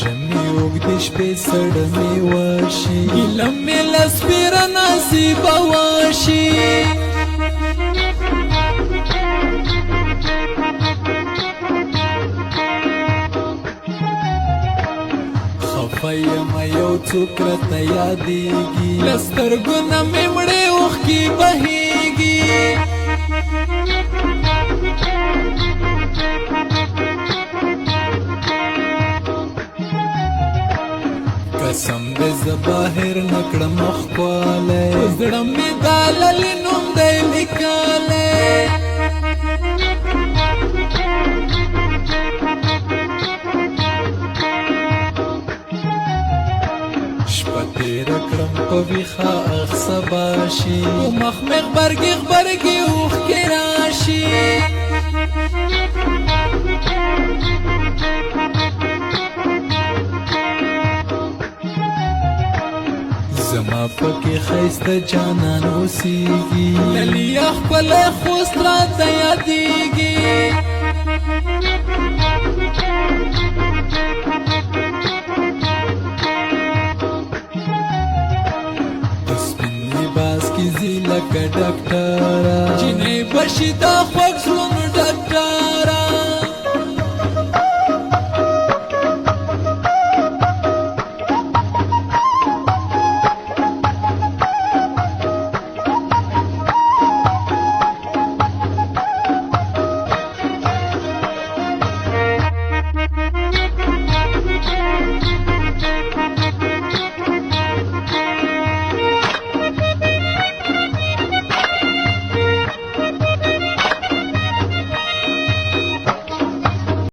ژمی اوږدې شپې سړه مې وشي ګیله مې له سپېره نصیبه وشي خفه یمه یو څوک راته یادېږي له سترګو نه مې مړې اوښکې بهېږي قسم دې زه بهر نه کړم ښکلی په زړه مې دا للې نوم دی لیکلی شپه تېره کړم په ویښه اخ سبا شي په مخ مې غبرګې غبرګې اوښکې راشي زما پکې ښایسته جانان اوسېږي للیا خپله خوست راته یادېږي